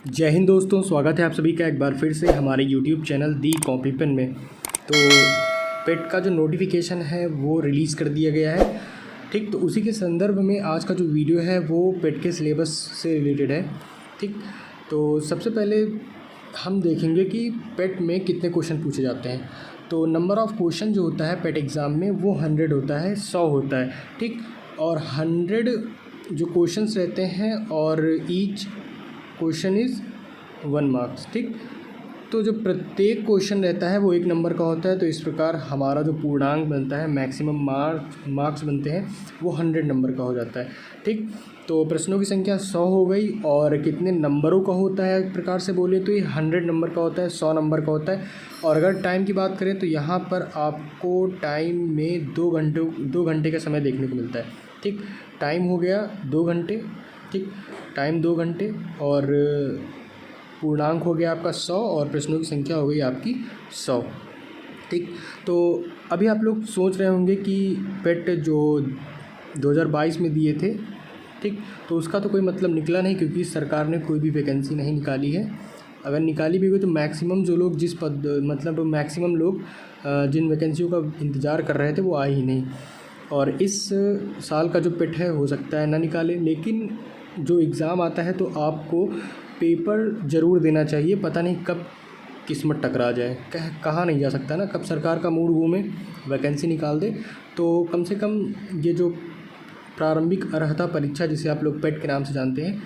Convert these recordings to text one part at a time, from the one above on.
जय हिंद दोस्तों, स्वागत है आप सभी का एक बार फिर से हमारे YouTube चैनल दी कॉपी पेन में। तो पेट का जो नोटिफिकेशन है वो रिलीज़ कर दिया गया है। ठीक, तो उसी के संदर्भ में आज का जो वीडियो है वो पेट के सिलेबस से रिलेटेड है। ठीक, तो सबसे पहले हम देखेंगे कि पेट में कितने क्वेश्चन पूछे जाते हैं। तो नंबर ऑफ़ क्वेश्चन जो होता है पेट एग्ज़ाम में वो 100 होता है, 100 होता है। ठीक, और 100 जो क्वेश्चंस रहते हैं और ईच क्वेश्चन इज़ 1 मार्क्स। ठीक, तो जो प्रत्येक क्वेश्चन रहता है वो 1 नंबर का होता है। तो इस प्रकार हमारा जो पूर्णांक बनता है, मैक्सिमम मार्क्स बनते हैं, वो 100 नंबर का हो जाता है। ठीक, तो प्रश्नों की संख्या 100 हो गई और कितने नंबरों का होता है एक प्रकार से बोले तो ये 100 नंबर का होता है, 100 नंबर का होता है। और अगर टाइम की बात करें तो यहाँ पर आपको टाइम में 2 घंटे का समय देखने को मिलता है। ठीक, टाइम हो गया 2 घंटे। ठीक, टाइम 2 घंटे और पूर्णांक हो गया आपका 100 और प्रश्नों की संख्या हो गई आपकी 100। ठीक, तो अभी आप लोग सोच रहे होंगे कि पेट जो 2022 में दिए थे, ठीक, तो उसका तो कोई मतलब निकला नहीं क्योंकि सरकार ने कोई भी वैकेंसी नहीं निकाली है। अगर निकाली भी हुई तो मैक्सिमम जो लोग मैक्सिमम लोग जिन वैकेंसियों का इंतज़ार कर रहे थे वो आए ही नहीं। और इस साल का जो पेट है हो सकता है ना निकाले, लेकिन जो एग्ज़ाम आता है तो आपको पेपर ज़रूर देना चाहिए। पता नहीं कब किस्मत टकरा जाए, कहा नहीं जा सकता ना, कब सरकार का मूड घूमे वैकेंसी निकाल दे। तो कम से कम ये जो प्रारंभिक अर्हता परीक्षा जिसे आप लोग पेट के नाम से जानते हैं,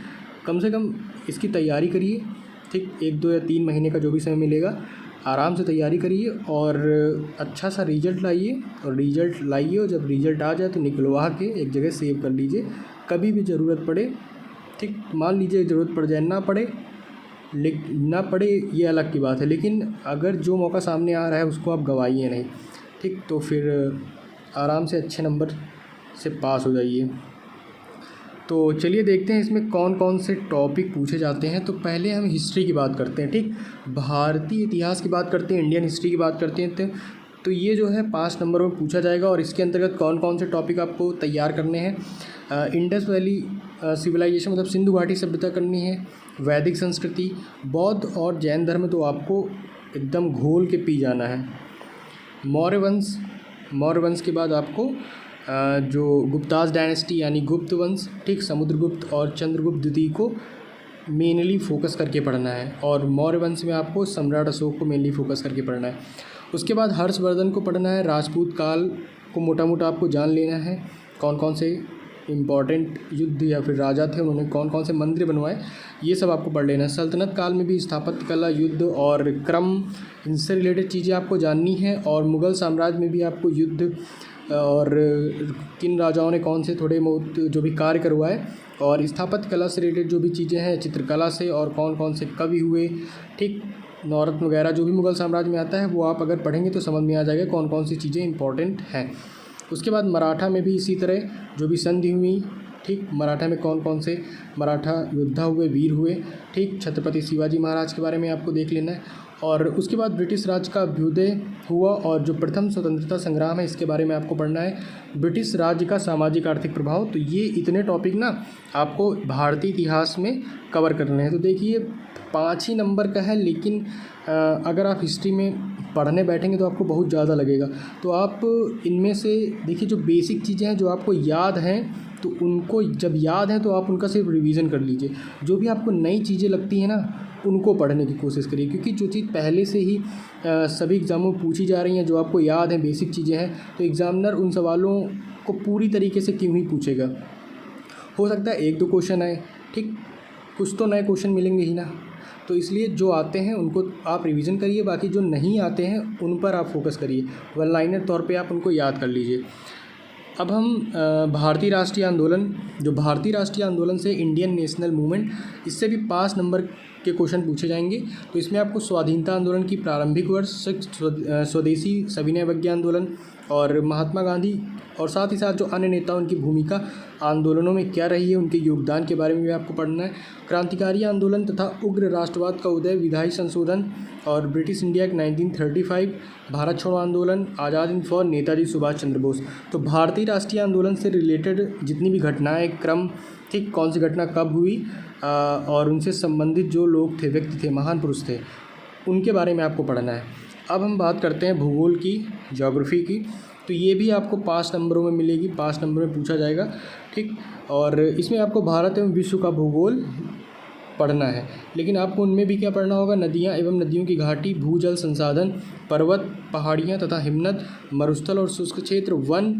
कम से कम इसकी तैयारी करिए। ठीक, 1, 2 या 3 महीने का जो भी समय मिलेगा आराम से तैयारी करिए और अच्छा सा रिजल्ट लाइए। और जब रिजल्ट आ जाए तो निकलवा के एक जगह सेव कर लीजिए, कभी भी ज़रूरत पड़े। ठीक, मान लीजिए ज़रूरत पड़ जाए, ना पड़े ये अलग की बात है, लेकिन अगर जो मौका सामने आ रहा है उसको आप गंवाइए नहीं। ठीक, तो फिर आराम से अच्छे नंबर से पास हो जाइए। तो चलिए देखते हैं इसमें कौन कौन से टॉपिक पूछे जाते हैं। तो पहले हम हिस्ट्री की बात करते हैं। ठीक, भारतीय इतिहास की बात करते हैं, इंडियन हिस्ट्री की बात करते हैं। तो ये जो है 5 नंबर में पूछा जाएगा और इसके अंतर्गत कौन कौन से टॉपिक आपको तैयार करने हैं। इंडस वैली सिविलाइजेशन मतलब सिंधु घाटी सभ्यता करनी है, वैदिक संस्कृति, बौद्ध और जैन धर्म तो आपको एकदम घोल के पी जाना है। मौर्य वंश के बाद आपको जो गुप्ताज डायनेस्टी यानी गुप्त वंश, ठीक, समुद्रगुप्त और चंद्रगुप्त द्वितीय को मेनली फोकस करके पढ़ना है। और मौर्य वंश में आपको सम्राट अशोक को मेनली फोकस करके पढ़ना है। उसके बाद हर्षवर्धन को पढ़ना है। राजपूत काल को मोटा मोटा आपको जान लेना है, कौन कौन से इम्पॉर्टेंट युद्ध या फिर राजा थे, उन्होंने कौन कौन से मंदिर बनवाए, ये सब आपको पढ़ लेना है। सल्तनत काल में भी स्थापत्य कला, युद्ध और क्रम, इनसे रिलेटेड चीज़ें आपको जाननी है। और मुग़ल साम्राज्य में भी आपको युद्ध और किन राजाओं ने कौन से थोड़े बहुत जो भी कार्य करवाए, और स्थापत्य कला से रिलेटेड जो भी चीज़ें हैं, चित्रकला से, और कौन कौन से कवि हुए, ठीक, नवरत्न वगैरह जो भी मुग़ल साम्राज्य में आता है वो आप अगर पढ़ेंगे तो समझ में आ जाएगा कौन कौन सी चीज़ें इंपॉर्टेंट हैं। उसके बाद मराठा में भी इसी तरह जो भी संधि हुई, ठीक, मराठा में कौन कौन से मराठा योद्धा हुए, वीर हुए, ठीक, छत्रपति शिवाजी महाराज के बारे में आपको देख लेना है। और उसके बाद ब्रिटिश राज का अभ्युदय हुआ और जो प्रथम स्वतंत्रता संग्राम है इसके बारे में आपको पढ़ना है। ब्रिटिश राज्य का सामाजिक आर्थिक प्रभाव। तो ये इतने टॉपिक ना आपको भारतीय इतिहास में कवर करने हैं। तो देखिए 5 ही नंबर का है, लेकिन अगर आप हिस्ट्री में पढ़ने बैठेंगे तो आपको बहुत ज़्यादा लगेगा। तो आप इनमें से देखिए जो बेसिक चीज़ें हैं जो आपको याद हैं, तो उनको जब याद है तो आप उनका सिर्फ रिवीजन कर लीजिए। जो भी आपको नई चीज़ें लगती हैं ना उनको पढ़ने की कोशिश करिए, क्योंकि जो चीज़ पहले से ही सभी एग्ज़ामों में पूछी जा रही हैं, जो आपको याद है, बेसिक चीज़ें हैं, तो एग्ज़ामिनर उन सवालों को पूरी तरीके से क्यों ही पूछेगा। हो सकता है 1-2 क्वेश्चन आए, ठीक, कुछ तो नए क्वेश्चन मिलेंगे ही ना। तो इसलिए जो आते हैं उनको आप रिवीजन करिए, बाकी जो नहीं आते हैं उन पर आप फोकस करिए, वन लाइनर तौर पे आप उनको याद कर लीजिए। अब हम भारतीय राष्ट्रीय आंदोलन से इंडियन नेशनल मूवमेंट, इससे भी 5 नंबर के क्वेश्चन पूछे जाएंगे। तो इसमें आपको स्वाधीनता आंदोलन की प्रारंभिक वर्ष, स्वदेशी सविनय अवज्ञा आंदोलन और महात्मा गांधी और साथ ही साथ जो अन्य नेता उनकी भूमिका आंदोलनों में क्या रही है, उनके योगदान के बारे में भी आपको पढ़ना है। क्रांतिकारी आंदोलन तथा उग्र राष्ट्रवाद का उदय, विधायी संशोधन और ब्रिटिश इंडिया एक्ट 1935, भारत छोड़ो आंदोलन, आज़ाद हिंद फौज, नेताजी सुभाष चंद्र बोस। तो भारतीय राष्ट्रीय आंदोलन से रिलेटेड जितनी भी घटनाएं, क्रम ठीक, कौन सी घटना कब हुई और उनसे संबंधित जो लोग थे, व्यक्ति थे, महान पुरुष थे, उनके बारे में आपको पढ़ना है। अब हम बात करते हैं भूगोल की, ज्योग्राफी की। तो ये भी आपको 5 नंबरों में मिलेगी, 5 नंबर में पूछा जाएगा। ठीक, और इसमें आपको भारत एवं विश्व का भूगोल पढ़ना है, लेकिन आपको उनमें भी क्या पढ़ना होगा, नदियाँ एवं नदियों की घाटी, भूजल संसाधन, पर्वत, पहाड़ियाँ तथा हिमनद, मरुस्थल और शुष्क क्षेत्र, वन,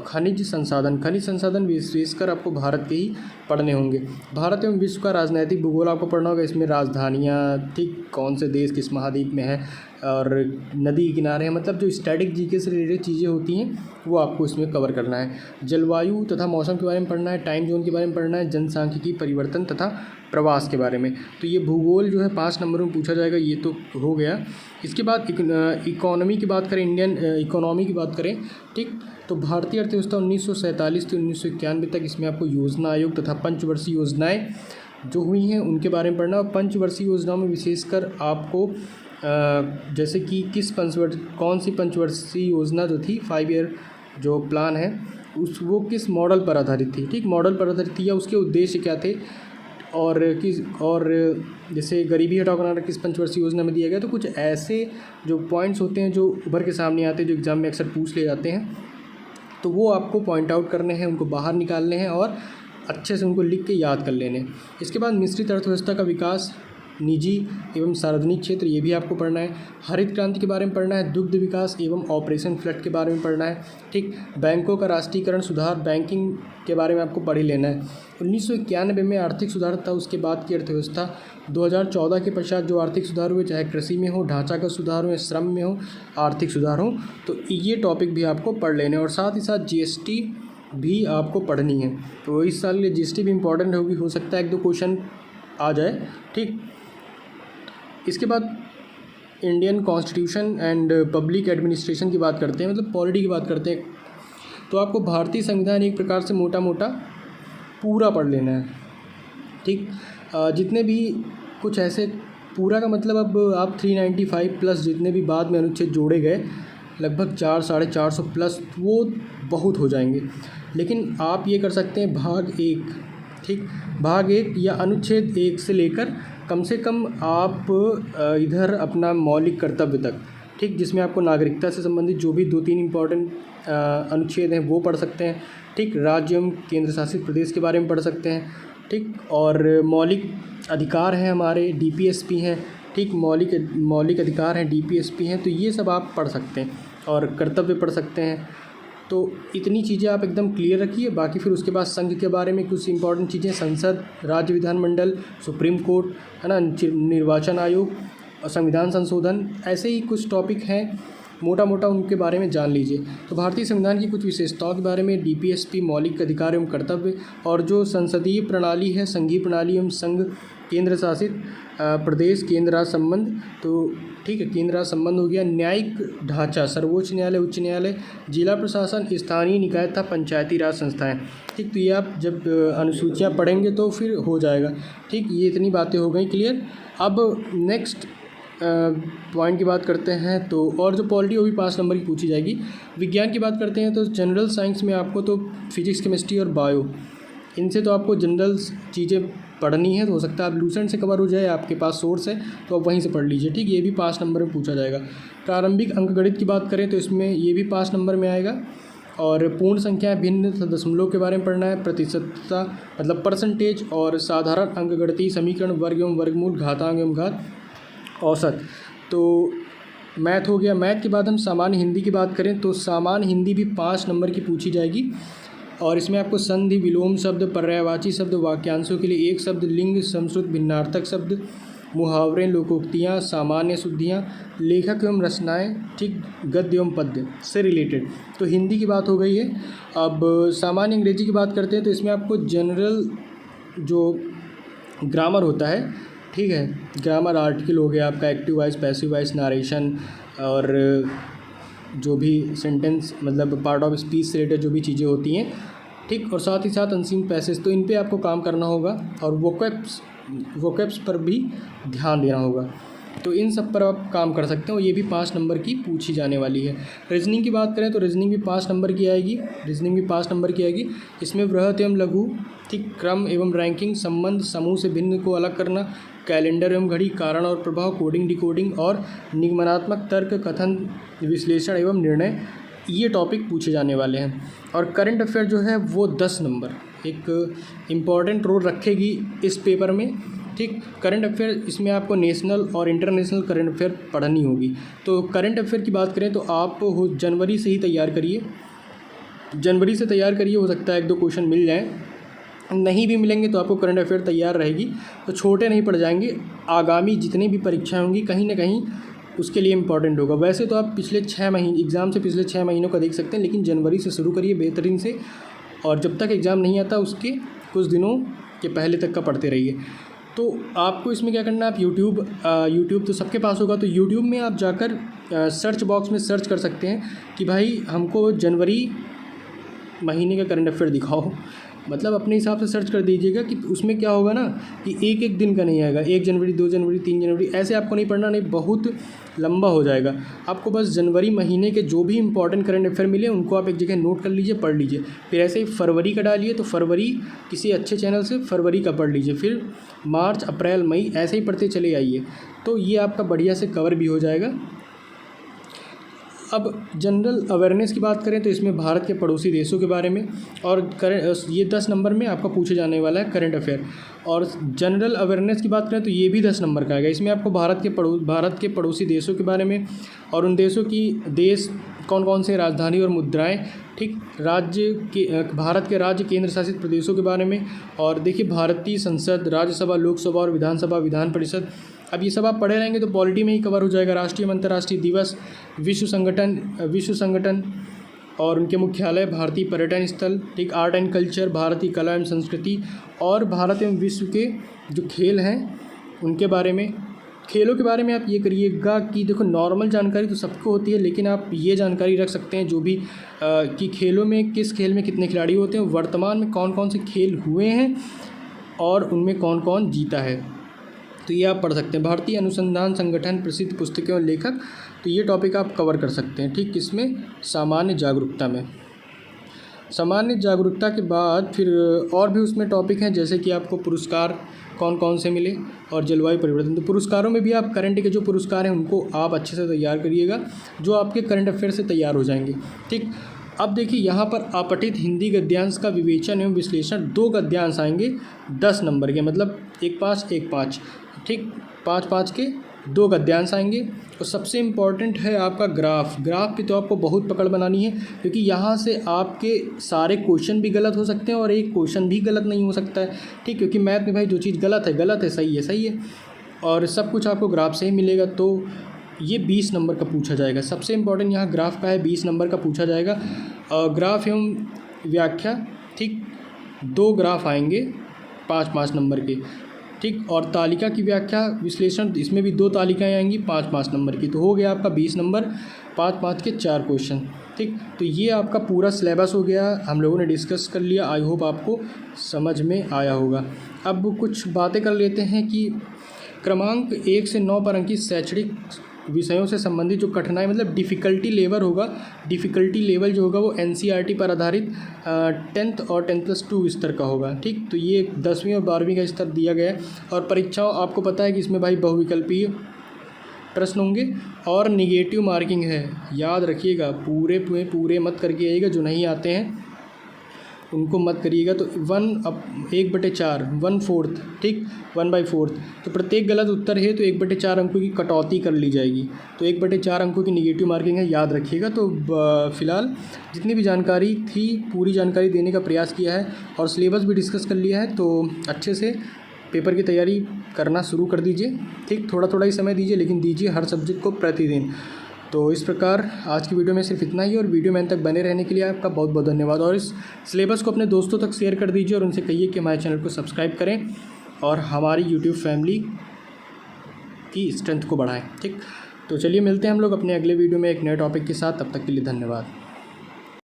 खनिज संसाधन विशेषकर आपको भारत के ही पढ़ने होंगे। भारत एवं विश्व का राजनैतिक भूगोल आपको पढ़ना होगा। इसमें राजधानियाँ, ठीक, कौन से देश किस महाद्वीप में है, और नदी किनारे हैं, मतलब जो स्टैटिक जीके से रिलेटेड चीज़ें होती हैं वो आपको इसमें कवर करना है। जलवायु तथा मौसम के बारे में पढ़ना है, टाइम जोन के बारे में पढ़ना है, जनसांख्यिकी परिवर्तन तथा प्रवास के बारे में। तो ये भूगोल जो है 5 नंबरों में पूछा जाएगा, ये तो हो गया। इसके बाद इकोनॉमी की बात करें, इंडियन इकोनॉमी की बात करें, ठीक, तो भारतीय अर्थव्यवस्था 1947 से 1991 तक, इसमें आपको योजना आयोग तथा पंचवर्षीय योजनाएं जो हुई हैं उनके बारे में पढ़ना। और पंचवर्षीय योजनाओं में विशेषकर आपको जैसे कि कौन सी पंचवर्षीय योजना जो थी, 5 ईयर जो प्लान है वो किस मॉडल पर आधारित थी, ठीक, मॉडल पर आधारित थी, या उसके उद्देश्य क्या थे, और जैसे गरीबी हटाओ कर्नाटक किस पंचवर्षीय योजना में दिया गया। तो कुछ ऐसे जो पॉइंट्स होते हैं जो उभर के सामने आते हैं, जो एग्ज़ाम में अक्सर पूछ ले जाते हैं, तो वो आपको पॉइंट आउट करने हैं, उनको बाहर निकालने हैं और अच्छे से उनको लिख के याद कर लेने। इसके बाद मिश्रित अर्थव्यवस्था का विकास, निजी एवं सार्वजनिक क्षेत्र, ये भी आपको पढ़ना है। हरित क्रांति के बारे में पढ़ना है, दुग्ध विकास एवं ऑपरेशन फ्लड के बारे में पढ़ना है। ठीक, बैंकों का राष्ट्रीयकरण, सुधार, बैंकिंग के बारे में आपको पढ़ ही लेना है। 1991 में आर्थिक सुधार था, उसके बाद की अर्थव्यवस्था। 2014 के पश्चात जो आर्थिक सुधार हुए, चाहे कृषि में हो, ढांचागत सुधार हो, श्रम में हो, आर्थिक सुधार हो, तो ये टॉपिक भी आपको पढ़ लेने। और साथ ही साथ जीएसटी भी आपको पढ़नी है। तो इस साल ये जीएसटी भी इंपॉर्टेंट होगी, हो सकता है 1-2 क्वेश्चन आ जाए। ठीक, इसके बाद Indian constitution and public administration की बात करते हैं, मतलब पॉलिटी की बात करते हैं। तो आपको भारतीय संविधान एक प्रकार से मोटा मोटा पूरा पढ़ लेना है। ठीक, जितने भी कुछ ऐसे, पूरा का मतलब अब आप 395 प्लस जितने भी बाद में अनुच्छेद जोड़े गए, लगभग 400-450 प्लस, वो बहुत हो जाएंगे। लेकिन आप ये कर सकते हैं भाग 1, ठीक, भाग 1 या अनुच्छेद 1 से लेकर कम से कम आप इधर अपना मौलिक कर्तव्य तक, ठीक, जिसमें आपको नागरिकता से संबंधित जो भी 2-3 इम्पॉर्टेंट अनुच्छेद हैं वो पढ़ सकते हैं। ठीक, राज्य एवं केंद्र शासित प्रदेश के बारे में पढ़ सकते हैं। ठीक, और मौलिक अधिकार हैं हमारे, डीपीएसपी हैं। ठीक, मौलिक अधिकार हैं, डीपीएसपी हैं, तो ये सब आप पढ़ सकते हैं और कर्तव्य पढ़ सकते हैं। तो इतनी चीज़ें आप एकदम क्लियर रखिए। बाकी फिर उसके बाद संघ के बारे में कुछ इंपॉर्टेंट चीज़ें, संसद, राज्य विधानमंडल, सुप्रीम कोर्ट, है ना, निर्वाचन आयोग और संविधान संशोधन, ऐसे ही कुछ टॉपिक हैं, मोटा मोटा उनके बारे में जान लीजिए। तो भारतीय संविधान की कुछ विशेषताओं के बारे में, डीपीएसपी, मौलिक अधिकार एवं कर्तव्य, और जो संसदीय प्रणाली है, संघीय प्रणाली एवं संघ केंद्र शासित प्रदेश, केंद्र राज्य संबंध, तो ठीक है, केंद्र राज्य संबंध हो गया। न्यायिक ढांचा, सर्वोच्च न्यायालय, उच्च न्यायालय, जिला प्रशासन, स्थानीय निकाय तथा पंचायती राज संस्थाएं। ठीक, तो ये आप जब अनुसूचियाँ पढ़ेंगे तो फिर हो जाएगा। ठीक, ये इतनी बातें हो गई क्लियर। अब नेक्स्ट पॉइंट की बात करते हैं, तो और जो पॉलिटी वो भी 5 नंबर की पूछी जाएगी। विज्ञान की बात करते हैं तो जनरल साइंस में आपको तो फिजिक्स, केमिस्ट्री और बायो, इनसे तो आपको जनरल चीज़ें पढ़नी है। तो हो सकता है आप लूसेंट से कवर हो जाए, आपके पास सोर्स है तो आप वहीं से पढ़ लीजिए। ठीक, ये भी 5 नंबर में पूछा जाएगा। प्रारंभिक अंकगणित की बात करें तो इसमें ये भी 5 नंबर में आएगा। और पूर्ण संख्या, भिन्न दशमलव के बारे में पढ़ना है, प्रतिशतता मतलब परसेंटेज, और साधारण अंकगणितीय समीकरण, वर्ग एवं वर्गमूल, घातांक एवं घात, औसत। तो मैथ हो गया। मैथ के बाद हम सामान्य हिंदी की बात करें तो सामान्य हिंदी भी 5 नंबर की पूछी जाएगी। और इसमें आपको संधि, विलोम शब्द, पर्यायवाची शब्द, वाक्यांशों के लिए एक शब्द, लिंग, संश्रुत, भिन्नार्थक शब्द, मुहावरे, लोकोक्तियाँ, सामान्य शुद्धियाँ, लेखक एवं रचनाएं, ठीक, गद्य एवं पद्य से रिलेटेड। तो हिंदी की बात हो गई है। अब सामान्य अंग्रेजी की बात करते हैं तो इसमें आपको जनरल जो ग्रामर होता है, ठीक है, ग्रामर आर्टिकल हो गया आपका, active voice, passive voice, narration, और जो भी सेंटेंस मतलब पार्ट ऑफ स्पीच से रिलेटेड जो भी चीज़ें होती हैं। ठीक, और साथ ही साथ अनसीन पैसेज, तो इन पे आपको काम करना होगा। और वोकैब्स पर भी ध्यान देना होगा। तो इन सब पर आप काम कर सकते हैं और ये भी 5 नंबर की पूछी जाने वाली है। रीजनिंग की बात करें तो रीजनिंग भी 5 नंबर की आएगी। इसमें बृहत एवं लघु, ठीक, क्रम एवं रैंकिंग, संबंध, समूह से भिन्न को अलग करना, कैलेंडर एवं घड़ी, कारण और प्रभाव, कोडिंग डिकोडिंग और निगमनात्मक तर्क, कथन, विश्लेषण एवं निर्णय, ये टॉपिक पूछे जाने वाले हैं। और करंट अफेयर जो है वो 10 नंबर एक इम्पॉर्टेंट रोल रखेगी इस पेपर में, ठीक। करंट अफेयर इसमें आपको नेशनल और इंटरनेशनल करंट अफेयर पढ़नी होगी। तो करंट अफेयर की बात करें तो आप जनवरी से ही तैयार करिए, हो सकता है 1-2 क्वेश्चन मिल जाएँ, नहीं भी मिलेंगे तो आपको करंट अफेयर तैयार रहेगी, तो छोटे नहीं पड़ जाएंगे। आगामी जितनी भी परीक्षाएँ होंगी कहीं ना कहीं उसके लिए इम्पॉर्टेंट होगा। वैसे तो आप पिछले 6 महीने एग्ज़ाम से पिछले 6 महीनों का देख सकते हैं, लेकिन जनवरी से शुरू करिए बेहतरीन से, और जब तक एग्ज़ाम नहीं आता उसके कुछ दिनों के पहले तक का पढ़ते रहिए। तो आपको इसमें क्या करना है, आप यूट्यूब तो सबके पास होगा, तो यूट्यूब में आप जाकर सर्च बॉक्स में सर्च कर सकते हैं कि भाई हमको जनवरी महीने का करंट अफेयर दिखाओ। मतलब अपने हिसाब से सर्च कर दीजिएगा कि उसमें क्या होगा ना कि एक दिन का नहीं आएगा, 1 जनवरी, 2 जनवरी, 3 जनवरी, ऐसे आपको नहीं पढ़ना, नहीं बहुत लंबा हो जाएगा। आपको बस जनवरी महीने के जो भी इंपॉर्टेंट करंट अफेयर मिले उनको आप एक जगह नोट कर लीजिए, पढ़ लीजिए। फिर ऐसे ही फरवरी का डालिए तो फरवरी किसी अच्छे चैनल से फरवरी का पढ़ लीजिए, फिर मार्च, अप्रैल, मई, ऐसे ही पढ़ते चले आइए, तो ये आपका बढ़िया से कवर भी हो जाएगा। अब जनरल अवेयरनेस की बात करें तो इसमें भारत के पड़ोसी देशों के बारे में और ये 10 नंबर में आपका पूछे जाने वाला है करंट अफेयर। और जनरल अवेयरनेस की बात करें तो ये भी 10 नंबर का आएगा। इसमें आपको भारत के पड़ोसी देशों के बारे में और उन देशों की कौन कौन से राजधानी और मुद्राएं, ठीक, भारत के राज्य केंद्र शासित प्रदेशों के बारे में, और देखिए भारतीय संसद, राज्यसभा, लोकसभा और विधानसभा, विधान परिषद, अब ये सब आप पढ़े रहेंगे तो पॉलिटी में ही कवर हो जाएगा। राष्ट्रीय अंतर्राष्ट्रीय दिवस, विश्व संगठन और उनके मुख्यालय, भारतीय पर्यटन स्थल, ठीक, आर्ट एंड कल्चर, भारतीय कला एवं संस्कृति, और भारत एवं विश्व के जो खेल हैं उनके बारे में। खेलों के बारे में आप ये करिएगा कि देखो नॉर्मल जानकारी तो सबको होती है, लेकिन आप ये जानकारी रख सकते हैं जो भी कि खेलों में किस खेल में कितने खिलाड़ी होते हैं, वर्तमान में कौन कौन से खेल हुए हैं और उनमें कौन कौन जीता है, तो ये आप पढ़ सकते हैं। भारतीय अनुसंधान संगठन, प्रसिद्ध पुस्तकें और लेखक, तो ये टॉपिक आप कवर कर सकते हैं, ठीक। किसमें, सामान्य जागरूकता में। सामान्य जागरूकता के बाद फिर और भी उसमें टॉपिक हैं, जैसे कि आपको पुरस्कार कौन कौन से मिले और जलवायु परिवर्तन। तो पुरस्कारों में भी आप करंट के जो पुरस्कार हैं उनको आप अच्छे से तैयार करिएगा, जो आपके करंट अफेयर से तैयार हो जाएंगे, ठीक। अब देखिए यहाँ पर अपठित हिंदी गद्यांश का विवेचन एवं विश्लेषण, 2 गद्यांश आएंगे 10 नंबर के, मतलब 1-5 1-5, ठीक, 5-5 के 2 गद्यांश आएंगे। और सबसे इम्पॉर्टेंट है आपका ग्राफ की तो आपको बहुत पकड़ बनानी है, क्योंकि यहाँ से आपके सारे क्वेश्चन भी गलत हो सकते हैं और एक क्वेश्चन भी गलत नहीं हो सकता है, ठीक, क्योंकि मैथ में भाई जो चीज़ गलत है, सही है, और सब कुछ आपको ग्राफ से ही मिलेगा। तो ये 20 नंबर का पूछा जाएगा। सबसे इम्पॉर्टेंट यहाँ ग्राफ का है, 20 नंबर का पूछा जाएगा। ग्राफ एवं व्याख्या, ठीक, 2 ग्राफ आएंगे 5-5 नंबर के, ठीक, और तालिका की व्याख्या विश्लेषण, इसमें भी 2 तालिकाएँ आएंगी 5-5 नंबर की, तो हो गया आपका 20 नंबर, 5-5 के 4 क्वेश्चन, ठीक। तो ये आपका पूरा सिलेबस हो गया, हम लोगों ने डिस्कस कर लिया, आई होप आपको समझ में आया होगा। अब कुछ बातें कर लेते हैं कि क्रमांक 1 से 9 पर अंकित शैक्षणिक विषयों से संबंधित जो कठिनाई, मतलब डिफ़िकल्टी लेवल जो होगा वो NCERT पर आधारित 10th और 10+2 स्तर का होगा, ठीक। तो ये 10वीं और 12वीं का स्तर दिया गया है। और परीक्षाओं आपको पता है कि इसमें भाई बहुविकल्पीय प्रश्न होंगे और निगेटिव मार्किंग है, याद रखिएगा, पूरे मत करके आइएगा, जो नहीं आते हैं उनको मत करिएगा। तो 1/4 1/4, ठीक, 1/4, तो प्रत्येक गलत उत्तर है तो 1/4 अंकों की कटौती कर ली जाएगी, तो 1/4 अंकों की निगेटिव मार्किंग है, याद रखिएगा। तो फिलहाल जितनी भी जानकारी थी पूरी जानकारी देने का प्रयास किया है और सिलेबस भी डिस्कस कर लिया है, तो अच्छे से पेपर की तैयारी करना शुरू कर दीजिए, ठीक। थोड़ा ही समय दीजिए, लेकिन दीजिए हर सब्जेक्ट को प्रतिदिन। तो इस प्रकार आज की वीडियो में सिर्फ इतना ही, और वीडियो में अंत तक बने रहने के लिए आपका बहुत बहुत धन्यवाद। और इस सिलेबस को अपने दोस्तों तक शेयर कर दीजिए और उनसे कहिए कि हमारे चैनल को सब्सक्राइब करें और हमारी यूट्यूब फैमिली की स्ट्रेंथ को बढ़ाएं, ठीक। तो चलिए मिलते हैं हम लोग अपने अगले वीडियो में एक नए टॉपिक के साथ, तब तक के लिए धन्यवाद।